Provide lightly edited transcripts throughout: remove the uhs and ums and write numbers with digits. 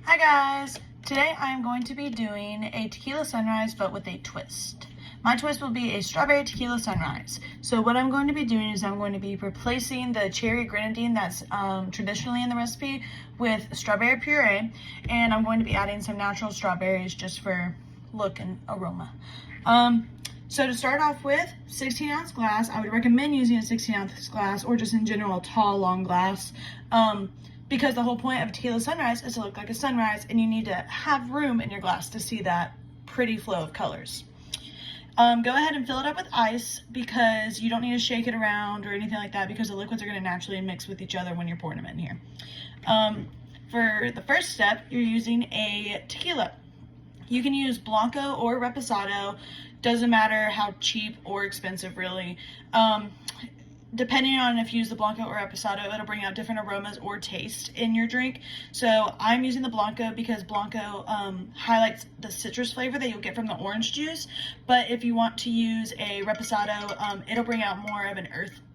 Hi guys! Today I'm going to be doing a tequila sunrise but with a twist. My twist will be a strawberry tequila sunrise. So what I'm going to be doing is I'm going to be replacing the cherry grenadine that's traditionally in the recipe with strawberry puree, and I'm going to be adding some natural strawberries just for look and aroma. So to start off with, 16-ounce glass. I would recommend using a 16-ounce glass or just in general a tall, long glass. Because the whole point of a tequila sunrise is to look like a sunrise, and you need to have room in your glass to see that pretty flow of colors. Go ahead and fill it up with ice because you don't need to shake it around or anything like that because the liquids are going to naturally mix with each other when you're pouring them in here. For the first step, you're using a tequila. You can use Blanco or Reposado, doesn't matter how cheap or expensive really. Depending on if you use the Blanco or Reposado, it'll bring out different aromas or taste in your drink. So I'm using the Blanco because Blanco highlights the citrus flavor that you'll get from the orange juice. But if you want to use a Reposado, it'll bring out more of an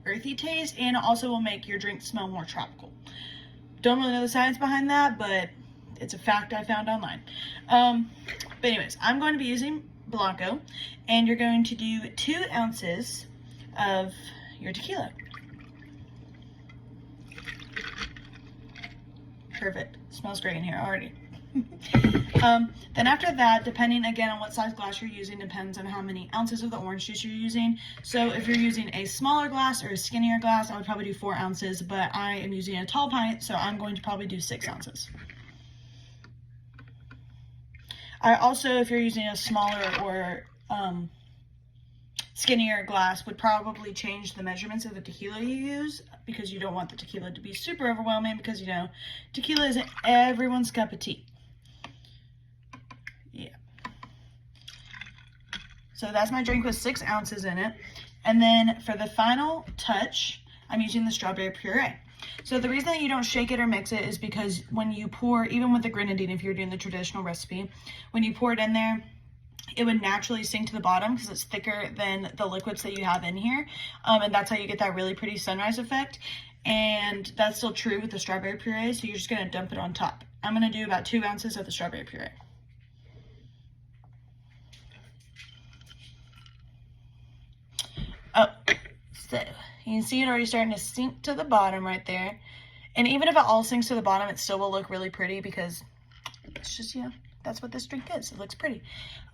earthy taste, and it also will make your drink smell more tropical. Don't really know the science behind that, but it's a fact I found online. But anyways, I'm going to be using Blanco, and you're going to do 2 ounces of your tequila. Perfect. Smells great in here already. Then after that, depending again on what size glass you're using, depends on how many ounces of the orange juice you're using. So if you're using a smaller glass or a skinnier glass, I would probably do 4 ounces, but I am using a tall pint, so I'm going to probably do 6 ounces. I also, if you're using a smaller or skinnier glass, would probably change the measurements of the tequila you use because you don't want the tequila to be super overwhelming because, you know, tequila isn't everyone's cup of tea. Yeah. So that's my drink with 6 ounces in it. And then for the final touch, I'm using the strawberry puree. So the reason that you don't shake it or mix it is because when you pour, even with the grenadine, if you're doing the traditional recipe, when you pour it in there, it would naturally sink to the bottom because it's thicker than the liquids that you have in here. And that's how you get that really pretty sunrise effect. And that's still true with the strawberry puree, so you're just gonna dump it on top. I'm gonna do about 2 ounces of the strawberry puree. Oh, so you can see it already starting to sink to the bottom right there. And even if it all sinks to the bottom, it still will look really pretty because it's just, you know, that's what this drink is. It looks pretty.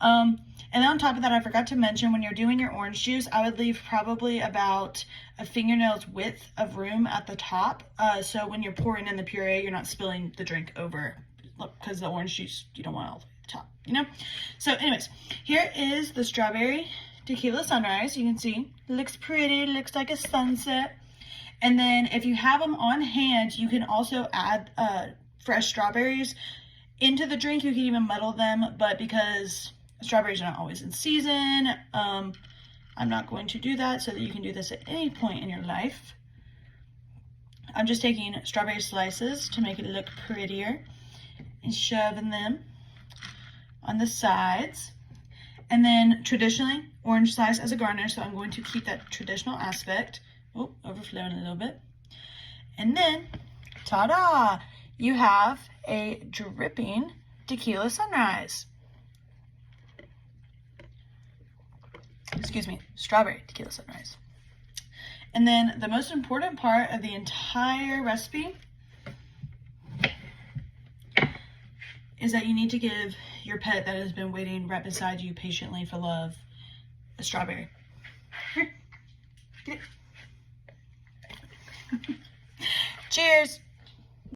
And then on top of that, I forgot to mention, when you're doing your orange juice, I would leave probably about a fingernail's width of room at the top. So when you're pouring in the puree, you're not spilling the drink over, because the orange juice, you don't want it all the way at the top, you know? So anyways, here is the strawberry tequila sunrise. You can see, it looks pretty, it looks like a sunset. And then if you have them on hand, you can also add fresh strawberries into the drink. You can even muddle them, but because strawberries are not always in season, I'm not going to do that, so that you can do this at any point in your life. I'm just taking strawberry slices to make it look prettier and shoving them on the sides. And then traditionally, orange slice as a garnish, so I'm going to keep that traditional aspect. Oh, overflowing a little bit. And then, ta-da! You have a dripping tequila sunrise. Excuse me, strawberry tequila sunrise. And then the most important part of the entire recipe is that you need to give your pet that has been waiting right beside you patiently for love a strawberry. Here, get it. Cheers.